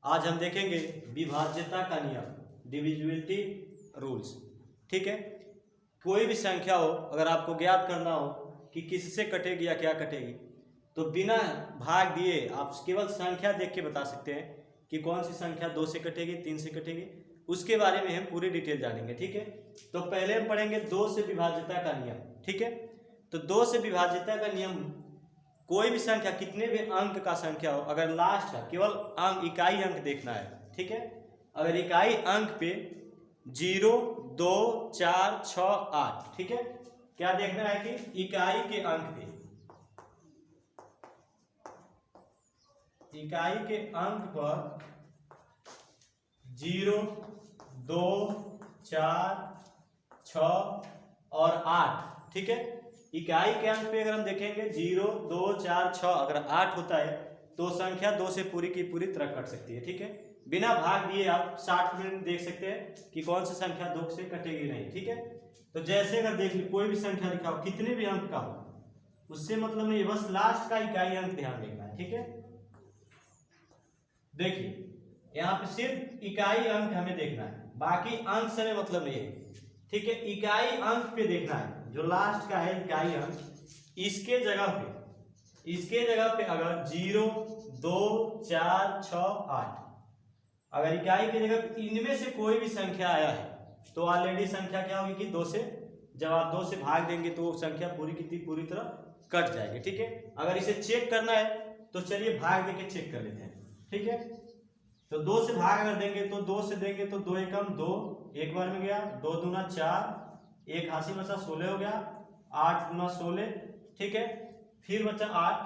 आज हम देखेंगे विभाज्यता का नियम, डिविजिबिलिटी रूल्स। ठीक है, कोई भी संख्या हो, अगर आपको ज्ञात करना हो कि किससे कटेगी या क्या कटेगी, तो बिना भाग दिए आप केवल संख्या देख के बता सकते हैं कि कौन सी संख्या 2 से कटेगी, 3 से कटेगी। उसके बारे में हम पूरी डिटेल जानेंगे। ठीक है, तो पहले हम पढ़ेंगे 2 से विभाज्यता का नियम। ठीक है, तो 2 से विभाज्यता का नियम, कोई भी संख्या कितने भी अंक का संख्या हो, अगर लास्ट का केवल अंक इकाई अंक देखना है। ठीक है, अगर इकाई अंक पे 0, 2, 4, 6, 8, ठीक है, क्या देखना है कि इकाई के अंक पे, इकाई के अंक पर 0, 2, 4, 6 और 8। ठीक है, इकाई के अंक पे अगर हम देखेंगे 0, 2, 4, 6, अगर 8 होता है तो संख्या 2 से पूरी की पूरी तरह कट सकती है। ठीक है, बिना भाग दिए आप 60 मिनट देख सकते हैं कि कौन सी संख्या 2 से कटेगी नहीं। ठीक है, तो जैसे अगर देख लीजिए कोई भी संख्या लिखा हो, कितने भी अंक का हो, उससे मतलब नहीं, बस लास्ट का इकाई अंक ध्यान देखना है। ठीक है, देखिए यहाँ पे सिर्फ इकाई अंक हमें देखना है, बाकी अंक से हमें मतलब नहीं है। ठीक है, इकाई अंक पे देखना है, जो लास्ट का है इकाई अंक, इसके जगह पे अगर 0, 2, 4, 6, 8, अगर इकाई की जगह पे इनमें से कोई भी संख्या आया है तो ऑलरेडी संख्या क्या होगी कि 2 से, जब आप 2 से भाग देंगे तो वो संख्या पूरी की पूरी तरह कट जाएगी। ठीक है, अगर इसे चेक करना है तो चलिए भाग देके चेक कर लेते हैं। ठीक है, तो 2 से भाग अगर देंगे तो 2 से देंगे तो 2 एकम 2, एक बार में गया, 2 दूना 4, एक हासिल बचा 16 हो गया, 8 दूना 16। ठीक है, फिर बचा 8,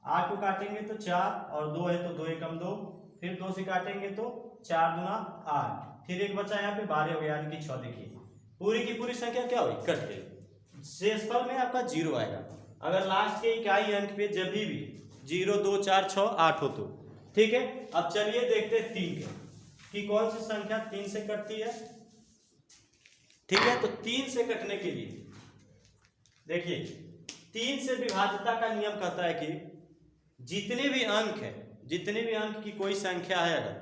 8 को काटेंगे तो 4 और 2 है तो 2 एकम 2, फिर 2 से काटेंगे तो 4 दूना 8, फिर एक बचा यहाँ पे 12 हो गया, यानी कि 6। देखिए पूरी की पूरी संख्या क्या हुई, कट गई। शेषफल में आपका 0 आएगा अगर लास्ट के इकाई अंक पे जब भी 0, 2, 4, 6, 8 हो तो। ठीक है, अब चलिए देखते हैं 3 के कि कौन सी संख्या 3 से कटती है। ठीक है, तो 3 से कटने के लिए देखिए 3 से विभाज्यता का नियम कहता है कि जितने भी अंक है, जितने भी अंक की कोई संख्या है, अगर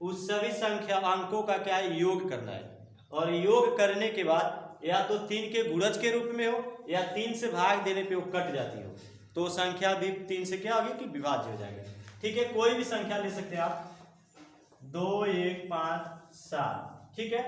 उस सभी संख्या अंकों का क्या है, योग करना है। और योग करने के बाद या तो 3 के गुणज के रूप में हो या 3 से भाग देने पे वो कट जाती हो, तो संख्या भी 3 से क्या होगी कि विभाज्य हो जाएगा। ठीक है, कोई भी संख्या ले सकते हैं आप, 2, 1, 5, 7। ठीक है,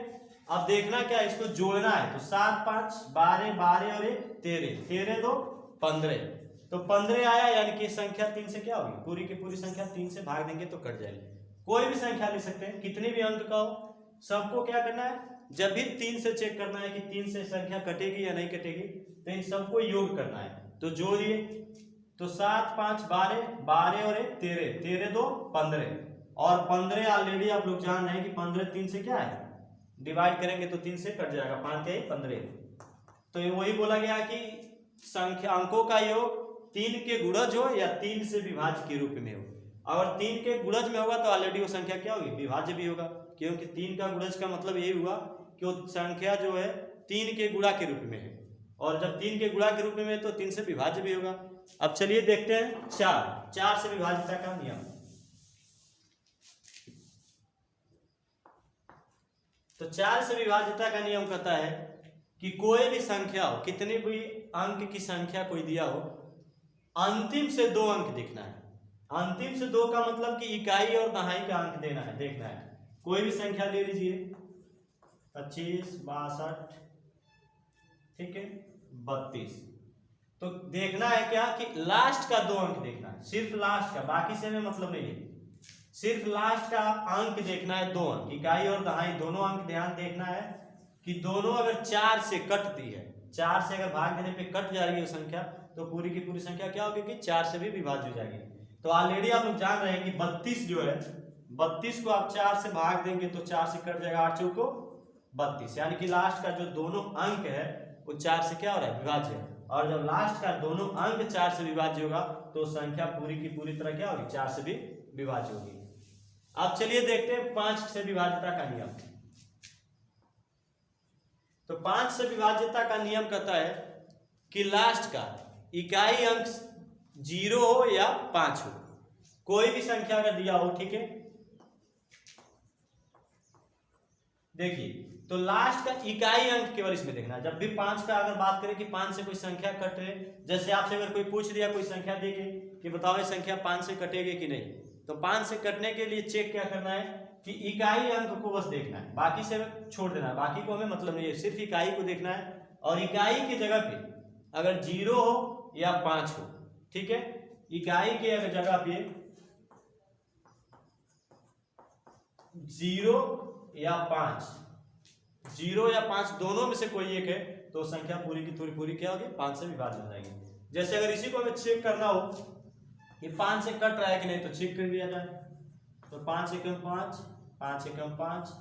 अब देखना क्या है, इसको जोड़ना है, तो 7, 5, 12, 12 और 1 13, 13, 2, 15। तो 15 आया, यानी कि संख्या 3 से क्या होगी, पूरी की पूरी संख्या 3 से भाग देंगे तो कट जाएगी। कोई भी संख्या ले सकते हैं, कितने भी अंक का हो, सबको क्या करना है, जब भी 3 से चेक करना है कि 3 से संख्या कटेगी या नहीं कटेगी, तो इन सबको योग करना है। तो जोड़िए, तो 7, 5, 12, 12 और 1 13, 13, 2, 15 और 15 ऑलरेडी आप लोग जान रहे हैं कि 15 3 से क्या है, डिवाइड करेंगे तो 3 से कट जाएगा, 5 के 15। तो ये वही बोला गया कि संख्या अंकों का योग 3 के गुणज हो या 3 से विभाज्य के रूप में हो। अगर 3 के गुणज में होगा तो ऑलरेडी वो संख्या क्या होगी, विभाज्य भी होगा, क्योंकि 3 का गुणज का मतलब यही हुआ कि वो संख्या जो है 3 के गुणा के रूप में है, और जब 3 के गुणा के रूप में है तो 3 से विभाज्य भी होगा। अब चलिए देखते हैं 4 से विभाज्यता का नियम। तो 4 से विभाज्यता का नियम कहता है कि कोई भी संख्या हो, कितने भी अंक की संख्या कोई दिया हो, अंतिम से 2 अंक दिखना है। अंतिम से 2 का मतलब कि इकाई और दहाई का अंक देना है, देखना है। कोई भी संख्या ले लीजिए, 25, 62, ठीक है, 32। तो देखना है क्या कि लास्ट का 2 अंक देखना है, सिर्फ लास्ट का, बाकी से हमें मतलब नहीं है, सिर्फ लास्ट का अंक देखना है, 2 अंक, इकाई और दहाई दोनों अंक ध्यान देखना है कि दोनों अगर 4 से कटती है, 4 से अगर भाग देने पे कट जा रही है संख्या, तो पूरी की पूरी संख्या क्या होगी कि 4 से भी विभाज्य हो जाएगी। तो ऑलरेडी आप लोग जान रहे हैं कि 32 जो है, 32 को आप 4 से भाग देंगे तो 4 से कट जाएगा, 8 चौको 32, यानी कि लास्ट का जो दोनों अंक है वो 4 से क्या हो रहा है, विभाज्य है। और जब लास्ट का दोनों अंक 4 से विभाज्य होगा तो संख्या पूरी की पूरी तरह क्या होगी, 4 से भी विभाज्य होगी। अब चलिए देखते हैं 5 से विभाज्यता का नियम। तो 5 से विभाज्यता का नियम कहता है कि लास्ट का इकाई अंक 0 हो या 5 हो, कोई भी संख्या अगर दिया हो, ठीक है, देखिए, तो लास्ट का इकाई अंक केवल इसमें देखना है। जब भी 5 का अगर बात करें कि 5 से कोई संख्या कट रहे, जैसे आपसे अगर कोई पूछ दिया, कोई संख्या देके कि बताओ ये संख्या 5 से कटेगी कि नहीं, तो 5 से कटने के लिए चेक क्या करना है कि इकाई अंक को बस देखना है, बाकी से छोड़ देना है, बाकी को हमें मतलब नहीं है, सिर्फ इकाई को देखना है। और इकाई की जगह पे अगर 0 हो या 5 हो, ठीक है, इकाई के अगर जगह पे 0 या 5, 0 या 5 दोनों में से कोई एक है, तो संख्या पूरी की पूरी क्या होगी, 5 से विभाजित हो जाएगी। जैसे अगर इसी को हमें चेक करना हो कि 5 से कट रहा है कि नहीं, तो चेक कर दिया जाए। तो 5 एकम 5, 5 एकम 5,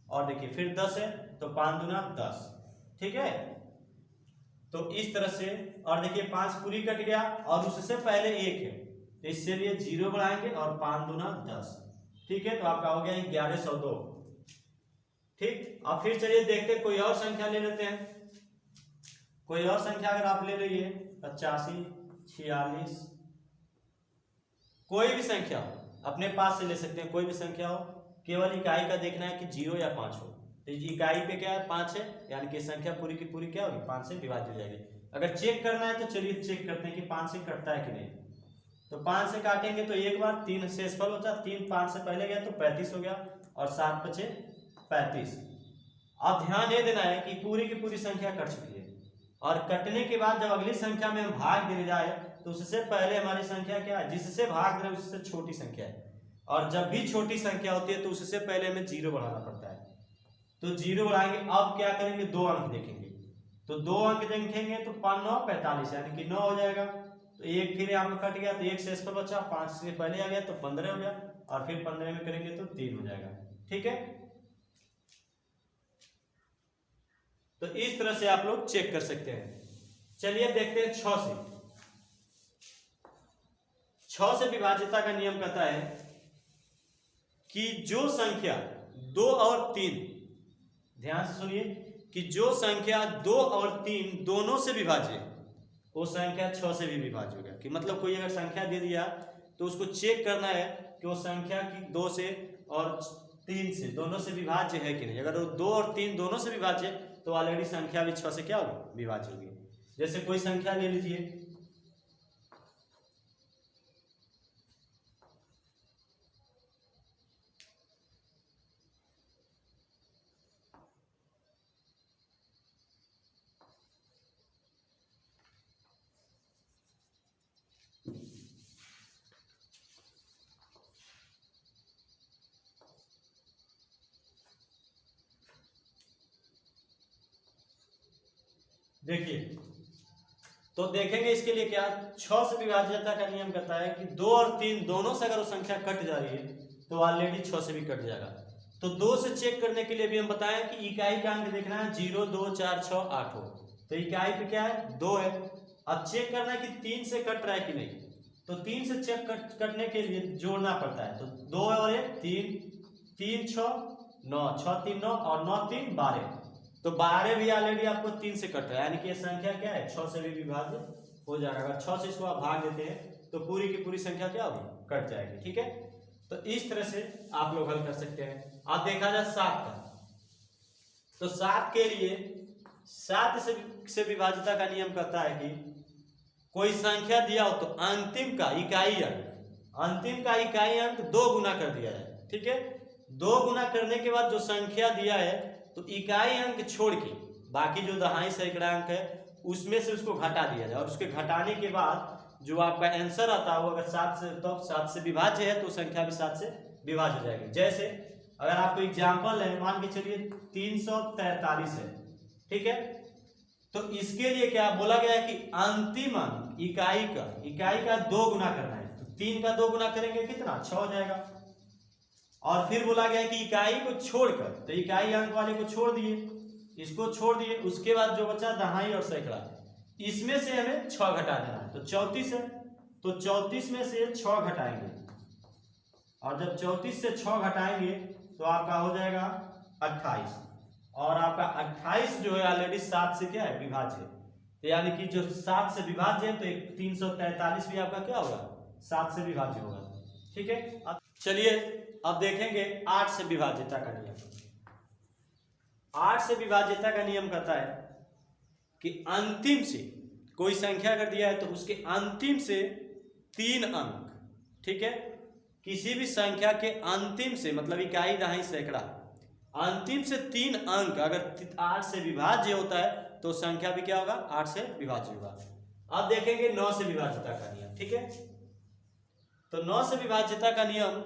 और देखिए फिर 10 है तो 5 दूना 10, ठीक है। तो इस तरह से, और देखिए 5 पूरी कट गया और उससे पहले 1 है, तो इससे लिए 0 बढ़ाएंगे और 5 दूना 10, ठीक है। तो आपका हो गया 1102, ठीक। अब फिर चलिए देखते कोई और संख्या ले लेते हैं। कोई और संख्या अगर आप ले लीजिए 85, 46, कोई भी संख्या हो अपने पास से ले सकते हैं, कोई भी संख्या हो, केवल इकाई का देखना है कि 0 या 5 हो। तो इकाई पे क्या है, 5 है, यानी कि संख्या पूरी की पूरी क्या होगी, 5 से विभाजित हो जाएगी। अगर चेक करना है तो चलिए चेक करते हैं कि 5 से कटता है कि नहीं। तो 5 से काटेंगे तो एक बार 3 शेषफल होता है, 3 5 से पहले गया तो 35 हो गया, और 7 बचे 35। अब ध्यान ये देना है कि पूरी की पूरी संख्या कट चुकी है, और कटने के बाद जब अगली संख्या में हम भाग देने जाए तो उससे पहले हमारी संख्या क्या है, जिससे भाग रहे उससे छोटी संख्या है, और जब भी छोटी संख्या होती है तो उससे पहले हमें 0 बढ़ाना पड़ता है। तो 0 बढ़ाएंगे, अब क्या करेंगे, 2 अंक देखेंगे, तो 2 अंक देखेंगे तो 5 9 45, यानी कि 9 हो जाएगा। तो एक फिर यहाँ पे कट गया तो एक शेषफल बचा, 5 से पहले आ गया तो 15 हो गया, और फिर 15 में करेंगे तो 3 हो जाएगा, ठीक है। तो इस तरह से आप लोग चेक कर सकते हैं। चलिए देखते हैं 6 से विभाज्यता का नियम कहता है कि जो संख्या 2 और 3, ध्यान से सुनिए, कि जो संख्या 2 और 3 दोनों से विभाज्य, वो संख्या 6 से भी विभाज्य होगा। कि मतलब कोई अगर संख्या दे दिया तो उसको चेक करना है कि वो संख्या की 2 से और 3 से दोनों से विभाज्य है कि नहीं। अगर वो 2 और 3 दोनों से विभाज्य तो ऑलरेडी संख्या भी 6 से क्या होगी, विभाज्य होगी। जैसे कोई संख्या ले लीजिए, देखिए, तो देखेंगे इसके लिए क्या, 6 से विभाज्यता का नियम कहता है कि 2 और 3 दोनों से अगर वो संख्या कट जा रही है तो ऑलरेडी 6 से भी कट जाएगा। तो 2 से चेक करने के लिए भी हम बताएं कि इकाई का अंक देखना है 0 2 4 6 8 हो, तो इकाई पे क्या है, 2 है। अब चेक करना है कि 3 से कट रहा है कि नहीं, तो 3 से चेक कटने के लिए जोड़ना पड़ता है। तो 2 और 1 3, 3 6 9, 6 3 9, और 9 3 12, तो 12 भी ऑलरेडी आपको 3 से कट रहा है, यानी कि ये संख्या क्या है, 6 से भी विभाज्य हो जाएगा। अगर 6 से इसको आप भाग देते हैं तो पूरी की पूरी संख्या क्या होगी, कट जाएगी, ठीक है। तो इस तरह से आप लोग हल कर सकते हैं। अब देखा जाए 7 का, तो 7 के लिए 7 से विभाज्यता का नियम कहता है कि कोई संख्या दिया हो तो अंतिम का इकाई अंक 2 गुना कर दिया जाए, ठीक है। 2 गुना करने के बाद जो संख्या दिया है तो इकाई अंक छोड़ के बाकी जो दहाई सैकड़ा अंक है उसमें से उसको घटा दिया जाए, और उसके घटाने के बाद जो आपका आंसर आता है वो अगर 7 से, तो 7 से विभाज्य है तो संख्या भी 7 से विभाज्य हो जाएगी। जैसे अगर आपको एग्जाम्पल है, मान के चलिए 343 है, ठीक है। तो इसके लिए क्या बोला गया है कि अंतिम अंक इकाई का 2 गुना करना है, तो 3 का 2 गुना करेंगे कितना, 6 हो जाएगा। और फिर बोला गया कि इकाई को छोड़कर, तो इकाई अंक वाले को छोड़ दिए, इसको छोड़ दिए, उसके बाद जो बचा दहाई और सैकड़ा, इसमें से हमें 6 घटा देना है। तो 34 है, तो 34 में से 6 घटाएंगे, और जब 34 से 6 घटाएंगे तो आपका हो जाएगा 28, और आपका 28 जो है ऑलरेडी 7 से क्या है, विभाज्य, तो यानी कि जो 7 से विभाज्य है तो 343 भी आपका क्या होगा, 7 से विभाज्य होगा, ठीक है। अब चलिए अब देखेंगे 8 से विभाज्यता का नियम। 8 से विभाज्यता का नियम कहता है कि अंतिम से कोई संख्या अगर दिया है तो उसके अंतिम से 3 अंक, ठीक है, किसी भी संख्या के अंतिम से मतलब इकाई दहाई सैकड़ा, अंतिम से 3 अंक अगर 8 से विभाज्य होता है तो संख्या भी क्या होगा, 8 से विभाज्य होगा। अब देखेंगे 9 से विभाज्यता का नियम, ठीक है। तो 9 से विभाज्यता का नियम,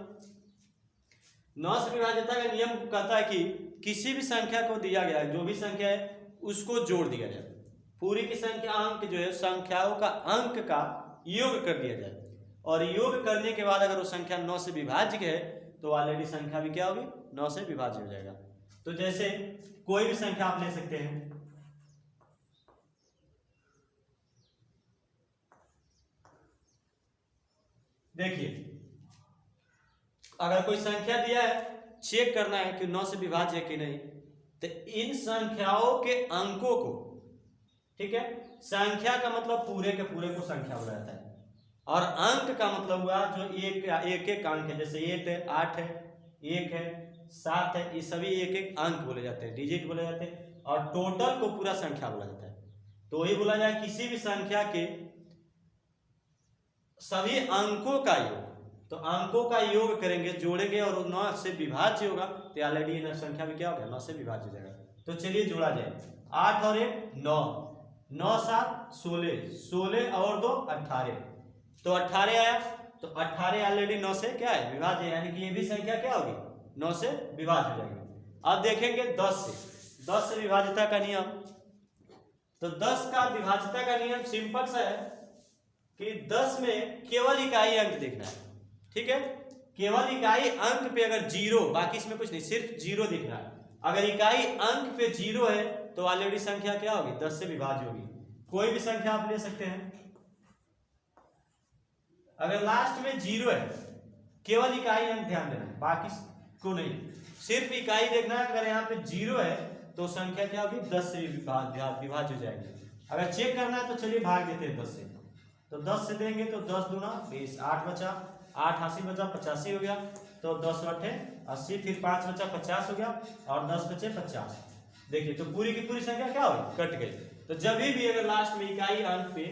9 से विभाज्यता का नियम कहता है कि किसी भी संख्या को दिया गया है, जो भी संख्या है उसको जोड़ दिया जाए, पूरी की संख्या अंक जो है संख्याओं का अंक का योग कर दिया जाए, और योग करने के बाद अगर वो संख्या 9 से विभाज्य है तो ऑलरेडी संख्या भी क्या होगी, 9 से विभाज्य हो जाएगा। तो जैसे कोई भी संख्या आप ले सकते हैं, देखिए अगर कोई संख्या दिया है, चेक करना है कि 9 से विभाज्य है कि नहीं, तो इन संख्याओं के अंकों को, ठीक है, संख्या का मतलब पूरे के पूरे को संख्या बोला जाता है, और अंक का मतलब हुआ जो एक अंक है, जैसे 8 है, 8 है, 1 है, 7 है, ये सभी एक अंक बोले जाते हैं, डिजिट बोले जाते हैं, और टोटल को पूरा संख्या बोला जाता है। तो वही बोला जाए किसी भी संख्या के सभी अंकों का योग, तो अंकों का योग करेंगे, जोड़ेंगे और 9 से विभाज्य होगा तो ऑलरेडी संख्या भी क्या हो गया, 9 से विभाज्य हो जाएगा। तो चलिए जोड़ा जाए, 8 और 1 9, 9 7 16, 16 और 2 18, तो 18 आया, तो 18 ऑलरेडी 9 से क्या है, विभाज्य, यानी कि ये भी संख्या क्या होगी, 9 से विभाज्य हो जाएगी। अब देखेंगे 10 से विभाज्यता का नियम। तो 10 का विभाज्यता का नियम सिंपल सा है कि 10 में केवल इकाई अंक देखना है, ठीक है, केवल इकाई अंक पे अगर 0, बाकी इसमें कुछ नहीं, सिर्फ 0 दिखना है। अगर इकाई अंक पे 0 है तो ऑलरेडी संख्या क्या होगी, 10 से विभाज्य होगी। कोई भी संख्या आप ले सकते हैं, अगर लास्ट में 0 है, केवल इकाई अंक ध्यान देना है, बाकी को नहीं, सिर्फ इकाई देखना है। अगर यहाँ पे 0 है तो संख्या क्या होगी, 10 से विभाज्य हो जाएगी। अगर चेक करना है तो चलिए भाग देते हैं 10 से, तो 10 से देंगे तो 10 दूना 20, 8 बचा, 8 80 बचा, 85 हो गया, तो 10 8 80, फिर 5 बचा 50 हो गया, और 10 बचे 50। देखिए तो पूरी की पूरी संख्या क्या होगी, कट गई। तो जब भी अगर लास्ट में इकाई अंक पे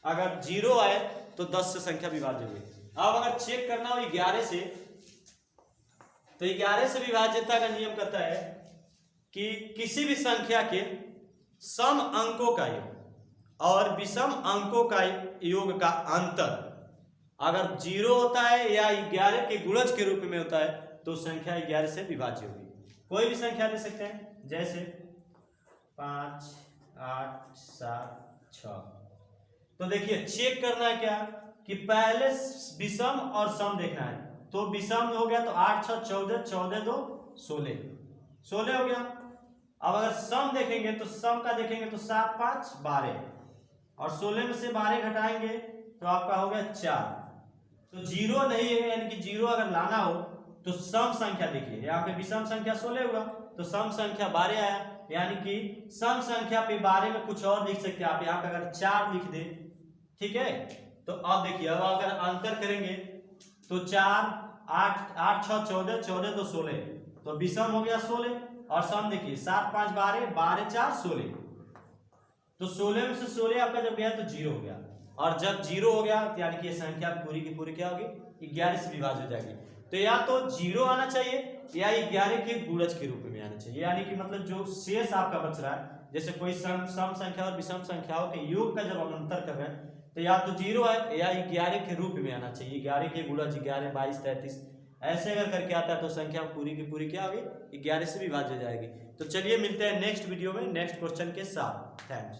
अगर 0 आए तो 10 से संख्या विभाज्य हुई। अब अगर चेक करना हो 11 से, तो 11 से विभाज्यता का नियम कहता है कि किसी भी संख्या के सम अंकों का योग और विषम अंकों का योग का अंतर अगर 0 होता है या 11 के गुणज के रूप में होता है तो संख्या 11 से विभाज्य होगी। कोई भी संख्या ले सकते हैं, जैसे 5 8 7 6। तो देखिए चेक करना है क्या कि पहले विषम और सम देखना है, तो विषम हो गया तो 8 6 14, 14 2 16, 16 हो गया। अब अगर सम देखेंगे तो सम का देखेंगे तो 7 5 12, और 16 में से 12 घटाएंगे तो आपका हो गया 4। तो 0 नहीं है, यानी कि 0 अगर लाना हो तो सम संख्या देखिए, यहाँ पे विषम संख्या 16 हुआ तो सम संख्या 12 आया, यानी कि सम संख्या पे 12 में कुछ और लिख सकते हैं आप, यहाँ पे अगर 4 लिख दे, ठीक है। तो अब देखिए अब अगर अंतर करेंगे तो 4 8 8 6 14, 14 2 16, तो विषम हो गया 16, और सम देखिए 7 5 12, 12 4 16, तो 16 में से 16 आपका जब गया तो 0 हो गया, और जब 0 हो गया तो यानी कि ये संख्या पूरी की पूरी क्या होगी, 11 से विभाज्य हो जाएगी। तो या तो 0 आना चाहिए या 11 के गुणज के रूप में आना चाहिए, यानी कि मतलब जो शेष आपका बच रहा है, जैसे कोई सम संख्या और विषम संख्याओं के योग का जब हम अंतर कर रहे हैं तो या तो 0 है या 11 के रूप में आना चाहिए, 11 के गुणज 11 22 33, ऐसे अगर करके आता है तो संख्या पूरी की पूरी क्या होगी, 11 से विभाज्य हो जाएगी। तो चलिए मिलते हैं नेक्स्ट वीडियो में नेक्स्ट क्वेश्चन के साथ। थैंक्स।